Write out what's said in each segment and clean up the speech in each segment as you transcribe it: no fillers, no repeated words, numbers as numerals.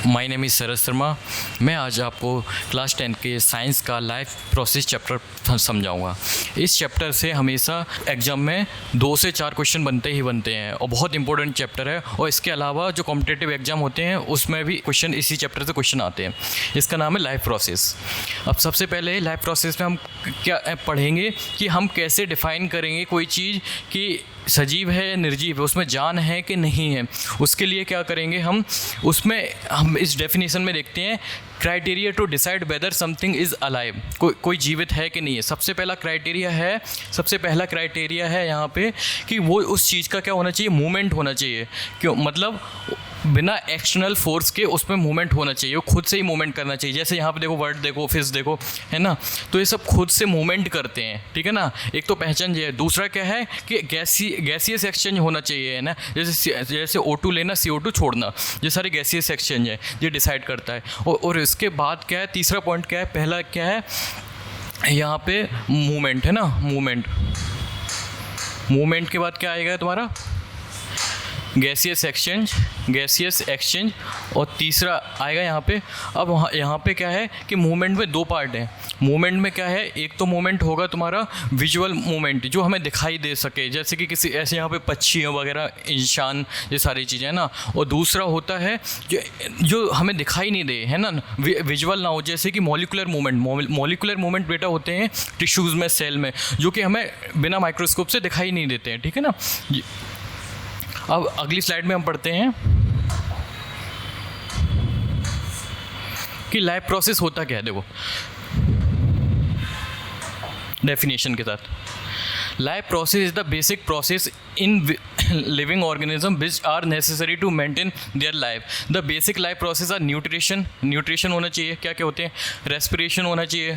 My name is Sharad Sharma. मैं आज आपको क्लास 10 के साइंस का लाइफ प्रोसेस चैप्टर समझाऊंगा। इस चैप्टर से हमेशा एग्जाम में 2 से 4 क्वेश्चन बनते ही बनते हैं और बहुत इंपॉर्टेंट चैप्टर है। और इसके अलावा जो कॉम्पिटिटिव एग्जाम होते हैं उसमें भी क्वेश्चन इसी चैप्टर से क्वेश्चन आते हैं। इसका नाम है लाइफ प्रोसेस। अब सबसे पहले लाइफ प्रोसेस में हम क्या पढ़ेंगे कि हम कैसे डिफ़ाइन करेंगे कोई चीज़ कि सजीव है या निर्जीव है, उसमें जान है कि नहीं है। उसके लिए क्या करेंगे हम इस डेफिनेशन में देखते हैं criteria to decide whether something is alive, कोई जीवित है कि नहीं है। सबसे पहला क्राइटेरिया है यहाँ पे कि वो उस चीज़ का क्या होना चाहिए, मूवमेंट होना चाहिए। क्यों, मतलब बिना एक्सटर्नल फोर्स के उसमें मूवमेंट होना चाहिए, वो खुद से ही मूवमेंट करना चाहिए। जैसे यहाँ पे देखो, बर्ड देखो, फिश देखो, है ना, तो ये सब खुद से मूवमेंट करते हैं, ठीक है ना। एक तो पहचान ये है। दूसरा क्या है कि गैसियस एक्सचेंज होना चाहिए, है ना। जैसे O2 लेना, CO2 छोड़ना, ये सारे गैसियस एक्सचेंज है, ये डिसाइड करता है। और इसके बाद क्या है, तीसरा पॉइंट क्या है, पहला क्या है यहाँ पे मूवमेंट, है ना। मूवमेंट के बाद क्या आएगा तुम्हारा, गैसियस एक्सचेंज। और तीसरा आएगा यहाँ पे। अब यहाँ पे क्या है कि मूवमेंट में 2 पार्ट हैं। मूवमेंट में क्या है, एक तो मूवमेंट होगा तुम्हारा विजुअल मूवमेंट, जो हमें दिखाई दे सके, जैसे कि किसी ऐसे यहाँ पे पक्षी वगैरह, इंसान, ये सारी चीज़ें, है ना। और दूसरा होता है जो हमें दिखाई नहीं दे, है ना, विजुअल ना हो, जैसे कि मॉलिकुलर मूवमेंट बेटा होते हैं टिश्यूज़ में, सेल में, जो कि हमें बिना माइक्रोस्कोप से दिखाई नहीं देते हैं, ठीक है ना। अब अगली स्लाइड में हम पढ़ते हैं कि लाइफ प्रोसेस होता क्या है। देखो डेफिनेशन के साथ, life process is the basic process in living organism which are necessary to maintain their life. The basic life process are nutrition होना चाहिए, क्या क्या होते हैं, रेस्पिरेशन होना चाहिए,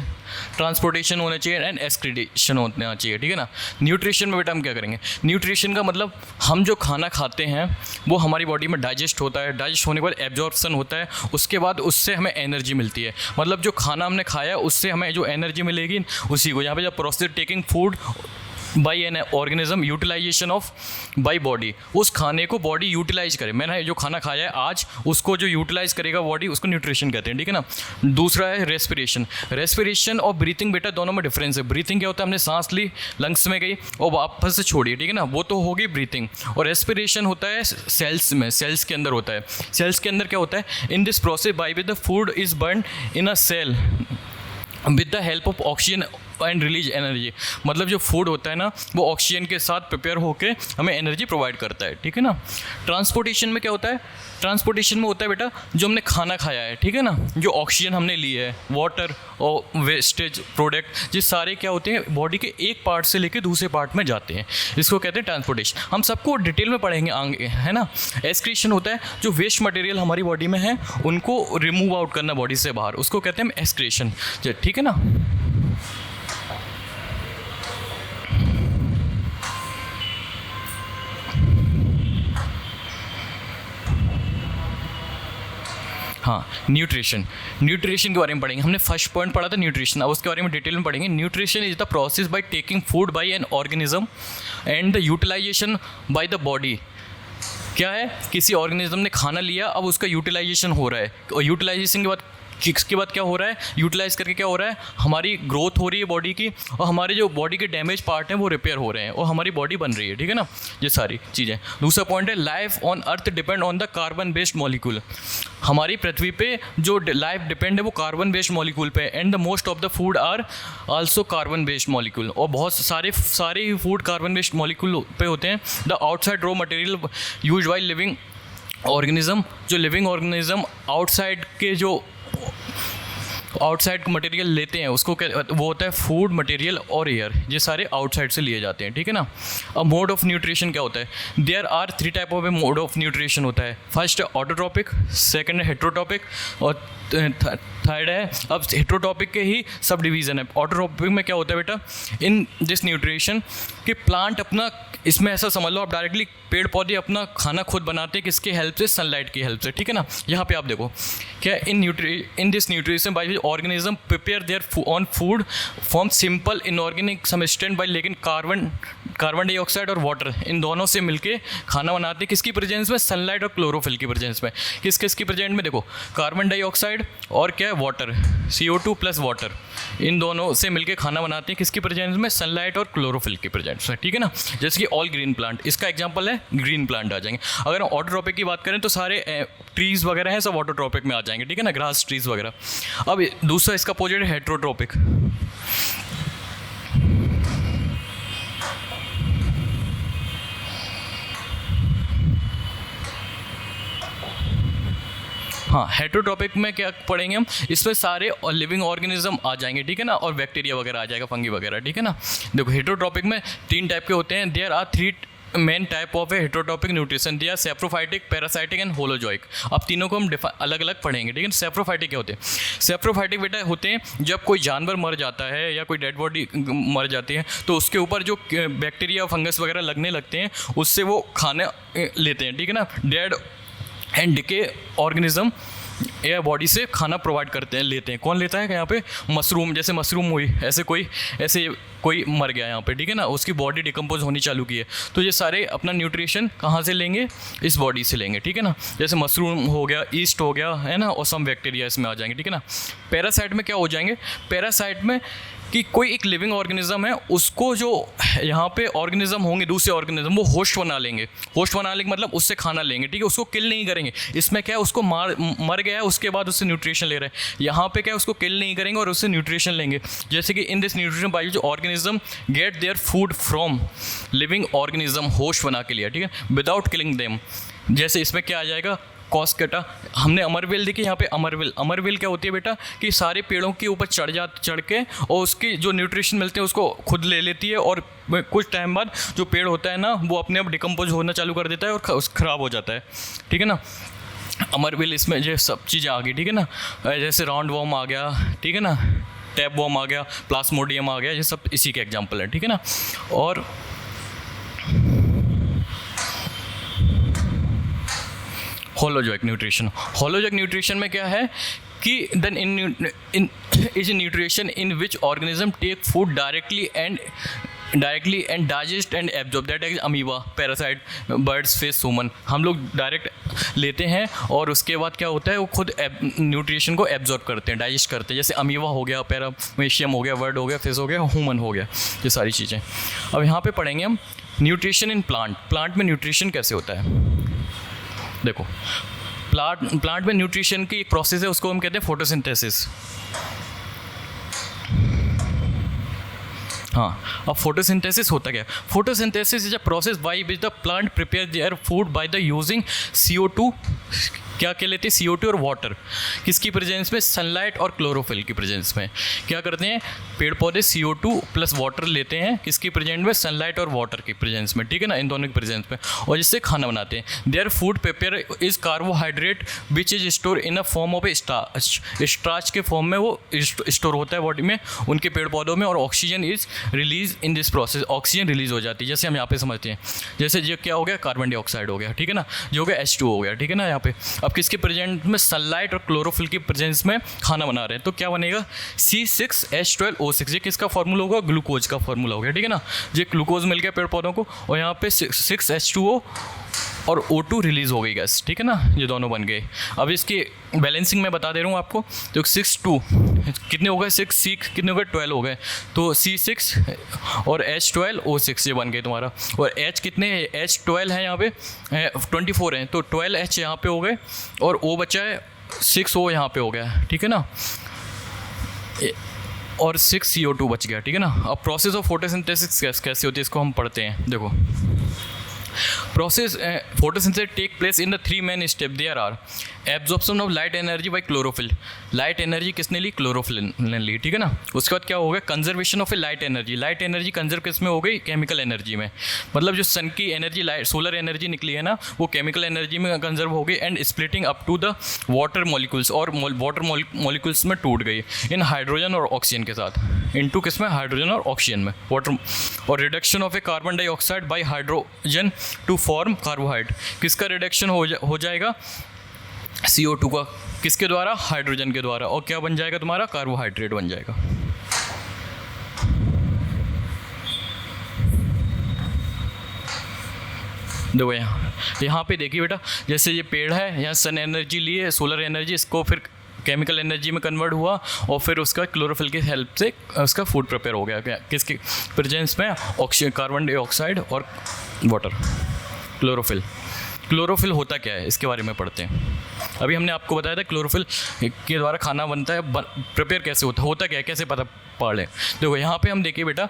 ट्रांसपोर्टेशन होना चाहिए एंड एक्सक्रीशन होना चाहिए, ठीक है ना। न्यूट्रिशन में बेटा हम क्या करेंगे, न्यूट्रिशन का मतलब हम जो खाना खाते हैं वो हमारी बॉडी में डाइजेस्ट होता है, डाइजेस्ट होने के बाद एब्जॉर्प्शन होता है, उसके बाद उससे हमें एनर्जी मिलती है। मतलब जो खाना हमने खाया उससे हमें जो एनर्जी मिलेगी, उसी को यहाँ पे जब process taking food by an organism, utilization of by body, उस खाने को बॉडी यूटिलाइज करे। मैंने जो खाना खाया है आज, उसको जो यूटिलाइज करेगा बॉडी, उसको न्यूट्रिशन कहते हैं, ठीक है ना। दूसरा है रेस्पिरेशन और ब्रीथिंग। बेटा दोनों में डिफरेंस है। ब्रीथिंग क्या होता है, हमने सांस ली, लंग्स में गई और वापस से छोड़ी, ठीक है ना, वो तो होगी ब्रीथिंग। और रेस्पिरेशन होता है सेल्स के अंदर होता है। सेल्स के अंदर क्या होता है, in this process by with the food is burn in a cell with the help of oxygen and release energy. मतलब जो फूड होता है ना, वो ऑक्सीजन के साथ प्रिपेयर होकर हमें एनर्जी प्रोवाइड करता है, ठीक है ना। ट्रांसपोर्टेशन में क्या होता है, ट्रांसपोर्टेशन में होता है बेटा जो हमने खाना खाया है, ठीक है ना, जो ऑक्सीजन हमने ली है, वाटर और वेस्टेज प्रोडक्ट, ये सारे क्या होते हैं, बॉडी के एक पार्ट से लेकर दूसरे पार्ट में जाते हैं, इसको कहते हैं ट्रांसपोर्टेशन। हम सबको डिटेल में पढ़ेंगे आगे, है ना। एक्सक्रीशन होता है जो वेस्ट मटेरियल हमारी बॉडी में है उनको रिमूव आउट करना बॉडी से बाहर, उसको कहते हैं एक्सक्रीशन, ठीक है ना। हाँ, न्यूट्रिशन के बारे में पढ़ेंगे। हमने फर्स्ट पॉइंट पढ़ा था न्यूट्रिशन, अब उसके बारे में डिटेल में पढ़ेंगे। Nutrition is the process by taking food by an organism and the utilization by the body. क्या है, किसी ऑर्गेनिज्म ने खाना लिया, अब उसका यूटिलाइजेशन हो रहा है, और यूटिलाइजेशन के बाद क्या हो रहा है, यूटिलाइज करके क्या हो रहा है, हमारी ग्रोथ हो रही है बॉडी की, और हमारे जो बॉडी के डैमेज पार्ट हैं वो रिपेयर हो रहे हैं और हमारी बॉडी बन रही है, ठीक है ना, ये सारी चीज़ें। दूसरा पॉइंट है, life on earth depend on the carbon based molecule. हमारी पृथ्वी पे जो लाइफ डिपेंड है वो कार्बन बेस्ड मॉलिक्यूल पे, and the most of the food are also carbon based molecule. और बहुत सारे ही फूड कार्बन बेस्ड मॉलिक्यूल पे होते हैं। The outside raw material use by living organism, जो लिविंग ऑर्गेनिज्म आउटसाइड के जो आउटसाइड मटेरियल लेते हैं उसको वो होता है फूड मटेरियल और एयर, ये सारे आउटसाइड से लिए जाते हैं, ठीक है ना। अब मोड ऑफ न्यूट्रिशन क्या होता है, there are 3 type of mode of nutrition होता है। फर्स्ट है ऑटोट्रॉपिक, सेकंड है हेट्रोट्रॉपिक और थर्ड है, अब हेट्रोट्रॉपिक के ही सब डिवीज़न है। ऑटोट्रॉपिक में क्या होता है बेटा, इन दिस न्यूट्रिशन कि प्लांट अपना, इसमें ऐसा समझ लो आप डायरेक्टली पेड़ पौधे अपना खाना खुद बनाते हैं, किसके हेल्प से, सनलाइट की हेल्प से, ठीक है ना। यहाँ पे आप देखो क्या, in this nutrition by organism prepare their on food from simple inorganic substance by लेकिन कार्बन डाइऑक्साइड और वाटर इन दोनों से मिलके खाना बनाते हैं, किसकी प्रेजेंस में? सनलाइट और क्लोरोफिल की प्रेजेंस में। किस की प्रेजेंस में? देखो, कार्बन डाइऑक्साइड और क्या है? वाटर, CO2 प्लस वाटर, इन दोनों से मिलके खाना बनाते हैं, किसकी प्रेजेंस में? सनलाइट और क्लोरोफिल की प्रेजेंस में, ठीक है ना। जैसे कि ऑल ग्रीन प्लांट, इसका एग्जांपल है ग्रीन प्लांट आ जाएंगे। अगर हम ऑटोट्रॉपिक की बात करें तो सारे ट्रीज वगैरह हैं सब ऑटोट्रॉपिक में आ जाएंगे, ठीक है ना, ग्रास ट्रीज वगैरह। अब दूसरा इसका अपोजिट है हेट्रोट्रॉपिक। हाँ, हेट्रोट्रॉपिक में क्या पढ़ेंगे हम? इसमें सारे लिविंग ऑर्गेनिज्म आ जाएंगे, ठीक है ना, और बैक्टीरिया वगैरह आ जाएगा, फंगी वगैरह, ठीक है ना। देखो, हेट्रोट्रॉपिक में 3 टाइप के होते हैं। There are 3 main type of a heterotrophic nutrition, दिया सेप्रोफाइटिक, पैरासाइटिक एंड होलोजोइक। अब तीनों को हम अलग अलग पढ़ेंगे, ठीक है। सेप्रोफाइटिक क्या होते हैं? सेप्रोफाइटिक बेटा होते हैं जब कोई जानवर मर जाता है या कोई डेड बॉडी मर जाती है तो उसके ऊपर जो बैक्टीरिया फंगस वगैरह लगने लगते हैं उससे वो खाना लेते हैं, ठीक है ना। डेड एंड डिके ऑर्गेनिज्म या बॉडी से खाना प्रोवाइड करते हैं, लेते हैं। कौन लेता है? यहाँ पे मशरूम, जैसे मशरूम हुई, ऐसे कोई मर गया यहाँ पे, ठीक है ना, उसकी बॉडी डिकम्पोज होनी चालू की है, तो ये सारे अपना न्यूट्रिशन कहाँ से लेंगे? इस बॉडी से लेंगे, ठीक है ना। जैसे मशरूम हो गया, ईस्ट हो गया, है ना, और सम बैक्टीरिया इसमें आ जाएंगे, ठीक है ना। पैरासाइट में क्या हो जाएंगे? पैरासाइट में कि कोई एक लिविंग ऑर्गेनिज्म है, उसको जो यहाँ पे ऑर्गेनिज्म होंगे दूसरे ऑर्गेनिज्म, वो होस्ट बना लेंगे। होस्ट बनाने का मतलब उससे खाना लेंगे, ठीक है, उसको किल नहीं करेंगे। इसमें क्या है? उसको मर गया है, उसके बाद उससे न्यूट्रिशन ले रहे हैं। यहाँ पे क्या है? उसको किल नहीं करेंगे और उससे न्यूट्रिशन लेंगे। जैसे कि इन दिस न्यूट्रिशन बाय जो organism gate their food from living organism, host बना के लिया, ठीक है, विदाउट किलिंग देम। जैसे इसमें क्या आ जाएगा? कॉस्केटा। हमने अमरवेल देखी, यहाँ पे अमरवेल क्या होती है बेटा? कि सारे पेड़ों के ऊपर चढ़ के और उसकी जो न्यूट्रिशन मिलते हैं उसको खुद ले लेती है, और कुछ टाइम बाद जो पेड़ होता है ना वो अपने आप डिकम्पोज होना चालू कर देता है और ख़राब हो जाता है, ठीक है ना। अमरवेल, इसमें ये सब चीज़ें आ गई, ठीक है ना। जैसे राउंड वॉर्म आ गया, ठीक है ना, टैप वॉर्म आ गया, प्लास्मोडियम आ गया, ये सब इसी के एग्जाम्पल है, ठीक है ना। और होलोजोइक न्यूट्रिशन में क्या है कि then in is nutrition in which organism take food directly and digest and absorb, that is amoeba, parasite, birds, fish, human. हम लोग डायरेक्ट लेते हैं और उसके बाद क्या होता है? वो खुद न्यूट्रिशन को एब्जॉर्ब करते हैं, डाइजेस्ट करते हैं। जैसे अमीबा हो गया, पैरामीशियम हो गया, बर्ड हो गया, फिश हो गया, ह्यूमन हो गया, ये सारी चीज़ें। अब यहाँ पे पढ़ेंगे हम न्यूट्रिशन इन प्लांट में न्यूट्रिशन कैसे होता है। देखो, प्लांट में न्यूट्रिशन की एक प्रोसेस है, उसको हम कहते हैं फोटोसिंथेसिस। हाँ, अब फोटोसिंथेसिस होता क्या है? Photosynthesis is a process by which the plant prepare their food by the using CO2, क्या लेते हैं? CO2 और वाटर, किसकी प्रेजेंस में? सनलाइट और क्लोरोफिल की प्रेजेंस में। क्या करते हैं? पेड़ पौधे CO2 प्लस वाटर लेते हैं, किसकी प्रेजेंस में? सनलाइट और वाटर की प्रेजेंस में, ठीक है ना, इन दोनों की प्रेजेंस में, और जिससे खाना बनाते हैं। Their food prepare is carbohydrate which is store in a form of A starch के फॉर्म में वो स्टोर होता है बॉडी में, उनके पेड़ पौधों में, और oxygen is release in this process, oxygen release हो जाती है। जैसे हम यहाँ पे समझते हैं, जैसे ये क्या हो गया? कार्बन डाइऑक्साइड हो गया, ठीक है ना, जो हो गया H2 हो गया, ठीक है ना। यहाँ पे अब किसके प्रेजेंट में? सनलाइट और क्लोरोफिल की प्रेजेंस में खाना बना रहे हैं, तो क्या बनेगा? C6H12O6, ये किसका फार्मूला होगा? ग्लूकोज का फार्मूला हो गया, ठीक है ना। ये ग्लूकोज मिल गया पेड़ पौधों को, और यहाँ पे 6H2O और O2 रिलीज़ हो गई गैस, ठीक है ना, ये दोनों बन गए। अब इसकी बैलेंसिंग मैं बता दे रहा हूँ आपको, तो 6-2 कितने हो गए? 6 कितने हो गए? 12 हो गए, तो C6 और H12O6 ये बन गए तुम्हारा। और H कितने? H12 है यहाँ पे, 24 हैं, तो 12H यहाँ पे हो गए, और O बचा है 6O यहाँ पे हो गया, ठीक है ना, और 6 CO2 बच गया, ठीक है ना। अब प्रोसेस ऑफ फोटोसिंथेसिस कैसे होती है, इसको हम पढ़ते हैं। देखो, process photosynthesis take place in the 3 main steps. There are absorption of light energy by chlorophyll. Light energy किसने ली? क्लोरोफिल ने ली, ठीक है ना। उसके बाद क्या हो गया? Conservation of A light energy conserve किस में हो गई? केमिकल एनर्जी में। मतलब जो सन की एनर्जी, लाइट सोलर एनर्जी निकली है ना, वो केमिकल एनर्जी में कंजर्व हो गई, and splitting up to the water molecules, और वाटर मॉलिक्यूल्स में टूट गई इन हाइड्रोजन और ऑक्सीजन के साथ, इनटू किस में? हाइड्रोजन और ऑक्सीजन में, वाटर। और reduction of a carbon dioxide by hydrogen to form carbohydrate, किसका रिडक्शन हो जाएगा? CO2 का, किसके द्वारा? हाइड्रोजन के द्वारा, और क्या बन जाएगा तुम्हारा? कार्बोहाइड्रेट बन जाएगा। देखो यहाँ पे देखिए बेटा, जैसे ये पेड़ है, यहाँ सन एनर्जी ली है, सोलर एनर्जी, इसको फिर केमिकल एनर्जी में कन्वर्ट हुआ और फिर उसका क्लोरोफिल की हेल्प से उसका फूड प्रिपेयर हो गया। किसके प्रेजेंस में? ऑक्सीजन, कार्बन डाइऑक्साइड और वाटर। क्लोरोफिल होता क्या है इसके बारे में पढ़ते हैं। अभी हमने आपको बताया था क्लोरोफिल के द्वारा खाना बनता है, प्रिपेयर कैसे होता क्या है, कैसे पता पढ़ लें। देखो यहाँ पे हम देखिए बेटा,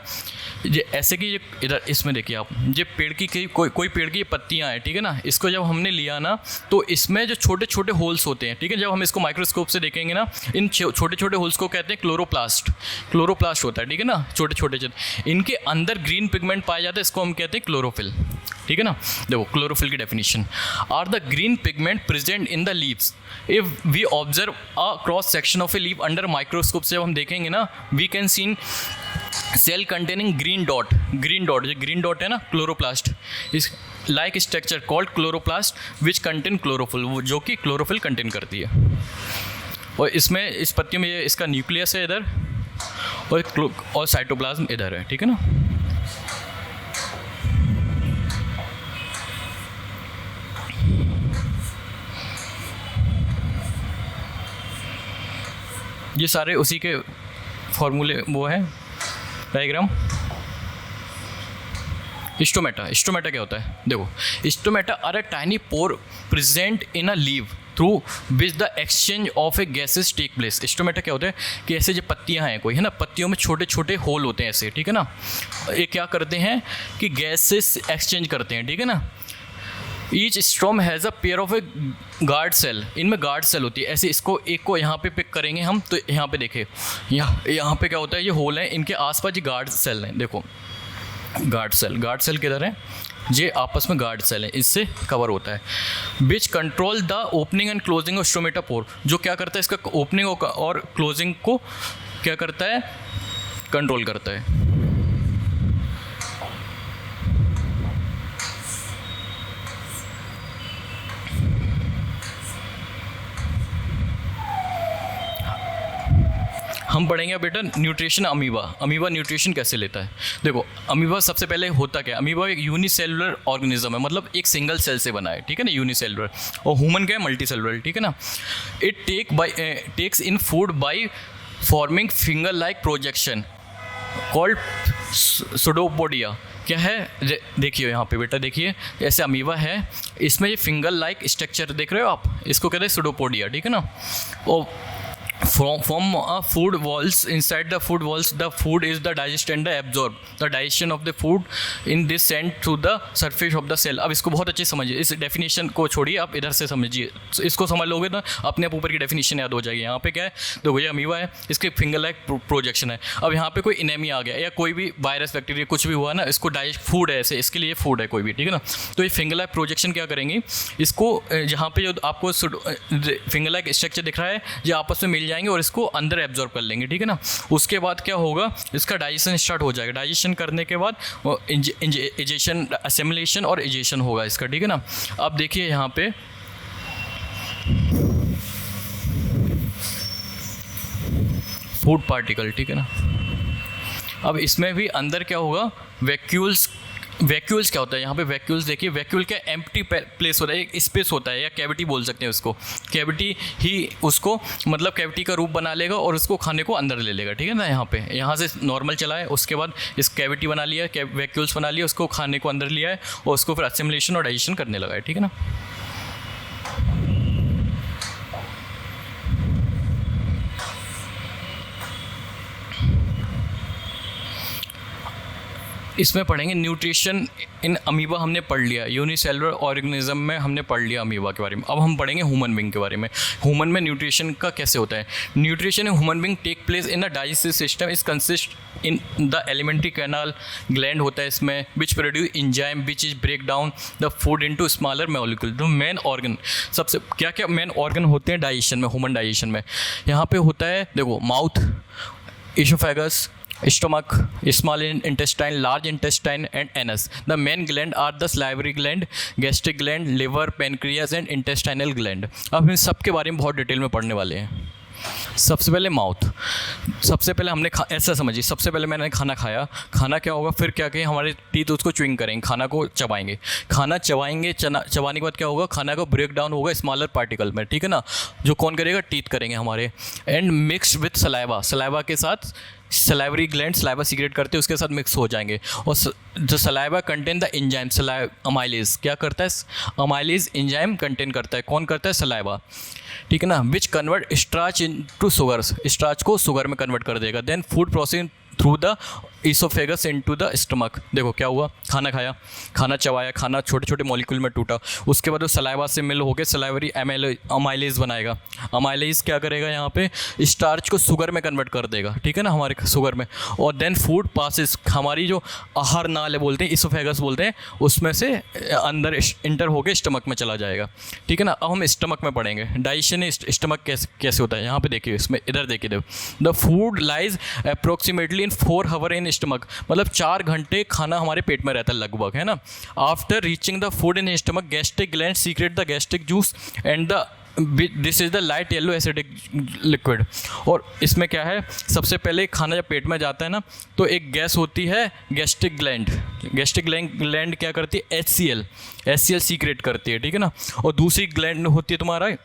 ये ऐसे कि ये इधर इसमें देखिए आप, ये पेड़ की कोई पेड़ की पत्तियाँ हैं, ठीक है ना। इसको जब हमने लिया ना तो इसमें जो छोटे छोटे होल्स होते हैं, ठीक है, जब हम इसको माइक्रोस्कोप से देखेंगे ना, इन छोटे छोटे होल्स को कहते हैं क्लोरोप्लास्ट होता है, ठीक है ना, छोटे छोटे। इनके अंदर ग्रीन पिगमेंट पाया जाता है, इसको हम कहते हैं क्लोरोफिल, ठीक है ना। देखो क्लोरोफिल की definition, are the green pigment present in the leaves if we observe a cross section of a leaf under microscope से जब हम देखेंगे ना, we can seen cell containing green dot, जो ग्रीन डॉट है ना, क्लोरोप्लास्ट, इस like structure called chloroplast which contain chlorophyll, जो कि क्लोरोफिल कंटेन करती है। और इसमें इस पत्ती में इसका न्यूक्लियस है इधर और साइटोप्लाज्म इधर है, ठीक है ना। ये सारे उसी के फॉर्मूले वो है डायग्राम। स्टोमेटा क्या होता है? देखो stomata are a tiny pore present in a leave through which the exchange of a gases take place. Stomata क्या होता है कि ऐसे जो पत्तियां हैं कोई, है ना, पत्तियों में छोटे छोटे होल होते हैं ऐसे, ठीक है ना। ये क्या करते हैं कि गैसेस एक्सचेंज करते हैं, ठीक है ना। Each stoma has a pair of a guard cell, इनमें गार्ड सेल होती है। ऐसे इसको एक को यहाँ पे पिक करेंगे हम, तो यहाँ पे देखें, यहाँ पे क्या होता है, ये होल है, इनके आसपास ये गार्ड सेल हैं। देखो गार्ड सेल किधर है? ये आपस में गार्ड सेल है, इससे कवर होता है। Which control the opening and closing of stomata pore, जो क्या करता है, इसका ओपनिंग और क्लोजिंग को क्या करता है, कंट्रोल करता है। हम पढ़ेंगे बेटा न्यूट्रिशन अमीबा न्यूट्रिशन कैसे लेता है। देखो अमीबा सबसे पहले होता क्या है, अमीबा एक यूनिसेलुलर ऑर्गेनिज्म है, मतलब एक सिंगल सेल से बना है, ठीक है ना, यूनिसेलुलर। और ह्यूमन क्या है, मल्टीसेलुलर, ठीक है ना। It takes in food by forming finger like projection called pseudopodia. क्या है, देखिए यहाँ पे बेटा, देखिए ऐसे अमीबा है, इसमें ये फिंगर लाइक स्ट्रक्चर देख रहे हो आप, इसको कहते हैं सुडोपोडिया, ठीक है ना। और from food walls, inside the food walls the food is the digested and the absorbed, the digestion of the food in this sent to the surface of the cell। अब इसको बहुत अच्छे समझिए, इस डेफिनेशन को छोड़िए, आप इधर से समझिए, इसको समझ लोगे तो अपने आप ऊपर की डेफिनेशन याद हो जाएगी। यहाँ पे क्या है, देखो ये अमीबा है, इसके फिंगर लाइक प्रोजेक्शन है। अब यहाँ पे कोई इनेमिया आ गया या कोई भी वायरस बैक्टीरिया कुछ भी हुआ ना, इसको डाइजेस्ट फूड है ऐसे, इसके लिए फूड है कोई भी, ठीक है ना। तो ये फिंगर लाइक प्रोजेक्शन क्या करेंगे, इसको जहाँ पे जो आपको फिंगर लाइक स्ट्रक्चर दिख रहा है, ये आपस में मिल जाएंगे और इसको अंदर एब्जॉर्ब कर लेंगे, ठीक है ना। उसके बाद क्या होगा, इसका डाइजेशन स्टार्ट हो जाएगा। डाइजेशन करने के बाद इजेशन, असेमिलेशन और इजेशन होगा इसका, ठीक है ना। अब देखिए यहाँ पे फूड पार्टिकल, ठीक है ना। अब इसमें भी अंदर क्या होगा, वैक्यूल्स क्या होता है, यहाँ पे वैक्यूल्स देखिए, वैक्यूल क्या एम्प्टी प्लेस होता है, एक स्पेस होता है या कैविटी बोल सकते हैं उसको। कैविटी ही उसको मतलब कैविटी का रूप बना लेगा और उसको खाने को अंदर ले लेगा, ठीक है ना। यहाँ से नॉर्मल चला है, उसके बाद इस कैविटी बना लिया, वैक्यूल्स बना लिया, उसको खाने को अंदर लिया है और उसको फिर असिमिलेशन और डाइजेशन करने लगा है, ठीक है ना। इसमें पढ़ेंगे न्यूट्रिशन इन अमीबा, हमने पढ़ लिया यूनिसेलुलर ऑर्गेनिज्म में, हमने पढ़ लिया अमीबा के बारे में। अब हम पढ़ेंगे ह्यूमन बीइंग के बारे में। ह्यूमन में न्यूट्रिशन का कैसे होता है। Nutrition in human being take place in a digestive system is consist in the alimentary canal gland होता है इसमें, which produce enzyme which is break down the food into smaller molecule. तो main organ, सबसे क्या क्या main organ होते हैं digestion में, ह्यूमन डाइजेशन में। यहाँ पे होता है देखो mouth, oesophagus, stomach, small intestine, large intestine and anus. The main gland are the salivary gland, gastric gland, liver, pancreas and intestinal gland. अब इन सब के बारे में बहुत डिटेल में पढ़ने वाले हैं। सबसे पहले माउथ, सबसे पहले हमने ऐसा समझिए, सबसे पहले मैंने खाना खाया, खाना क्या होगा, फिर क्या कहें, हमारे टीथ उसको च्युइंग करेंगे, खाना को चबाएंगे, खाना चबाएंगे, चबाने के बाद क्या होगा, खाना का ब्रेक डाउन होगा स्मॉलर पार्टिकल में, ठीक है ना, जो कौन करेगा, टीथ करेंगे हमारे, and mix with saliva, saliva के साथ सलाइवरी ग्लैंड सलाइवा सीक्रेट करते हैं, उसके साथ मिक्स हो जाएंगे, और जो saliva contain the enzyme amylase, क्या करता है, अमाइलेज एंजाइम कंटेन करता है, कौन करता है, सलाइवा, ठीक है ना, which convert starch into sugars, starch को शुगर में कन्वर्ट कर देगा, then food processing through the esophagus into the stomach, देखो क्या हुआ, खाना खाया, खाना चबाया, खाना छोटे छोटे मॉलिक्यूल में टूटा, उसके बाद वो सलाइवा से मिल होकर सलाइवरी अमाइलेज बनाएगा, अमाइलेज क्या करेगा, यहाँ पे स्टार्च को शुगर में कन्वर्ट कर देगा, ठीक है ना, हमारे शुगर में, और देन फूड पासिस, हमारी जो आहार नाल बोलते हैं, इसोफेगस बोलते हैं, उसमें से अंदर इंटर होकर स्टमक में चला जाएगा, ठीक है ना। अब हम स्टमक में पढ़ेंगे डाइजेशन स्टमक कैसे होता है, यहाँ पे देखिए, इसमें इधर देखिए, देखो the food lies approximately in 4 hour in stomach, मतलब 4 घंटे खाना हमारे पेट में रहता है लगभग, है ना। After reaching the food in stomach gastric gland secret the gastric juice and the this is the light yellow acidic liquid. और इसमें क्या है, सबसे पहले खाना जब पेट में जाता है ना, तो एक गैस होती है गैस्ट्रिक ग्लैंड, गैस्ट्रिक ग्लैंड क्या करती है, HCl सीक्रेट करती है, ठीक है ना। और दूसरी ग्लैंड होती है तुम्हारा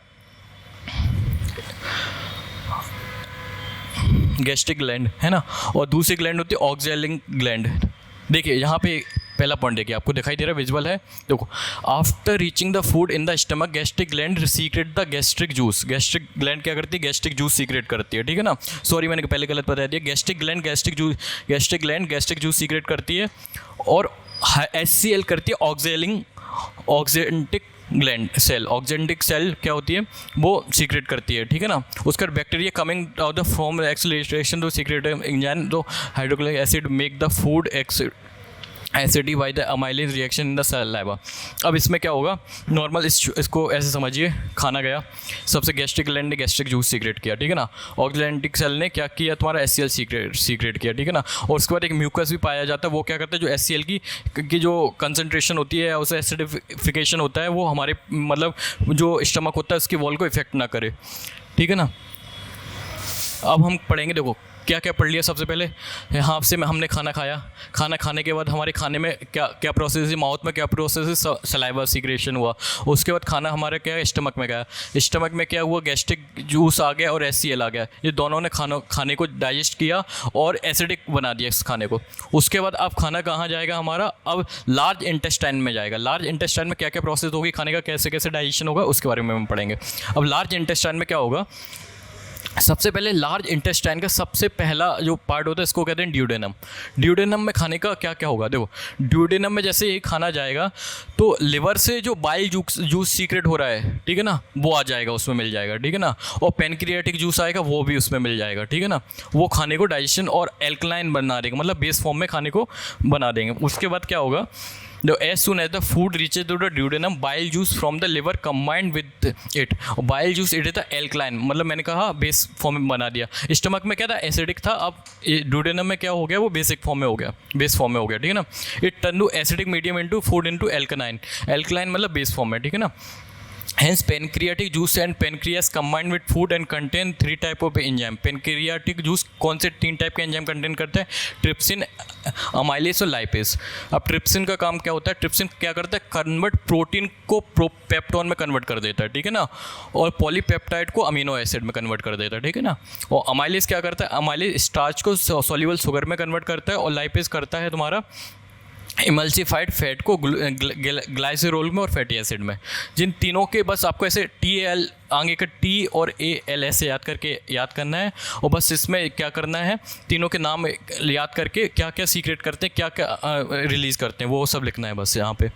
गैस्ट्रिक ग्लैंड, है ना, और दूसरी ग्लैंड होती है ऑक्सैलिक ग्लैंड। देखिए यहाँ पे पहला पॉइंट देखिए, आपको दिखाई दे रहा है, विजुअल है, देखो, after reaching the food in the stomach gastric gland secret the gastric juice, gastric gland क्या करती है, गैस्ट्रिक जूस सीक्रेट करती है, ठीक है ना। सॉरी मैंने पहले गलत बता दिया, gastric gland gastric juice secrete करती है, और HCl करती है oxyntic gland cell, oxyntic cell क्या होती है, वो सीक्रेट करती है, ठीक है ना। उसका bacteria coming out the from acceleration दो सीक्रेट इंजाइन दो hydrochloric acid make the food ACD by the amylase reaction in the saliva. अब इसमें क्या होगा, नॉर्मल इसको ऐसे समझिए, खाना गया, सबसे गैस्ट्रिक ग्लैंड ने गैस्ट्रिक जूस सीक्रेट किया, ठीक है ना, ऑक्जेंटिक सेल ने क्या किया, तुम्हारा HCl सीक्रेट किया, ठीक है ना। और उसके बाद एक म्यूकस भी पाया जाता है, वो क्या करता है, जो HCl की जो कंसनट्रेशन होती है, उसे एसिडिफिकेशन होता है, वो हमारे मतलब जो स्टमक होता है उसकी वॉल को इफेक्ट ना करे, ठीक है ना। अब हम पढ़ेंगे, देखो क्या क्या पढ़ लिया। सबसे पहले यहाँ से हमने खाना खाया, खाना खाने के बाद हमारे खाने में क्या क्या प्रोसेस है, माउथ में क्या प्रोसेस है, सलाइवा सीक्रेशन हुआ, उसके बाद खाना हमारा क्या है, स्टमक में गया, स्टमक में क्या हुआ, गैस्ट्रिक जूस आ गया और HCl आ गया, ये दोनों ने खाने को डाइजेस्ट किया और एसिडिक बना दिया इस खाने को। उसके बाद अब खाना कहाँ जाएगा हमारा, अब लार्ज इंटेस्टाइन में जाएगा। लार्ज इंटेस्टाइन में क्या क्या प्रोसेस होगी खाने का, कैसे कैसे डाइजेशन होगा, उसके बारे में हम पढ़ेंगे। अब लार्ज इंटेस्टाइन में क्या होगा, सबसे पहले लार्ज इंटेस्टाइन का सबसे पहला जो पार्ट होता है इसको कहते हैं ड्यूडेनम। ड्यूडेनम में खाने का क्या क्या होगा, देखो ड्यूडेनम में जैसे ही खाना जाएगा तो लिवर से जो बाइल जूस सीक्रेट हो रहा है, ठीक है ना, वो आ जाएगा, उसमें मिल जाएगा, ठीक है ना। और पेनक्रियाटिक जूस आएगा, वो भी उसमें मिल जाएगा, ठीक है ना। वो खाने को डाइजेशन और एल्कलाइन बना देगा, मतलब बेस फॉर्म में खाने को बना देंगे। उसके बाद क्या होगा, as soon as the food reaches to the duodenum, bile juice from the liver combined with it, bile juice it is the alkaline, मतलब मैंने कहा बेस फॉर्म में बना दिया। स्टमक में क्या था, एसिडिक था, अब duodenum में क्या हो गया, वो बेसिक फॉर्म में हो गया, बेस फॉर्म में हो गया, ठीक है ना। It turn to acidic medium into food into alkaline, alkaline मतलब बेस फॉर्म में, ठीक है ना। Hence pancreatic juice and pancreas combined with food and contain 3 type of enzyme। Pancreatic juice कौन से 3 टाइप के एंजाइम कंटेन करते हैं, ट्रिप्सिन, अमाइलेज और लाइपेज। अब ट्रिप्सिन का काम क्या होता है, ट्रिप्सिन क्या करता है, कन्वर्ट प्रोटीन को पेप्टोन में कन्वर्ट कर देता है, ठीक है ना, और पॉलीपेप्टाइड को अमीनो एसिड में कन्वर्ट कर देता है, ठीक है ना। और अमाइलेज क्या करता है, अमाइलेज स्टार्च को सॉल्युबल शुगर में कन्वर्ट करता है, और लाइपेज करता है तुम्हारा इमल्सिफाइड फैट को ग्लाइसरोल में और फैटी एसिड में। जिन तीनों के बस आपको ऐसे TAL आगे का T और AL ऐसे याद करना है, और बस इसमें क्या करना है, तीनों के नाम याद करके क्या क्या सीक्रेट करते हैं, क्या क्या रिलीज़ करते हैं, वो सब लिखना है बस यहाँ पे।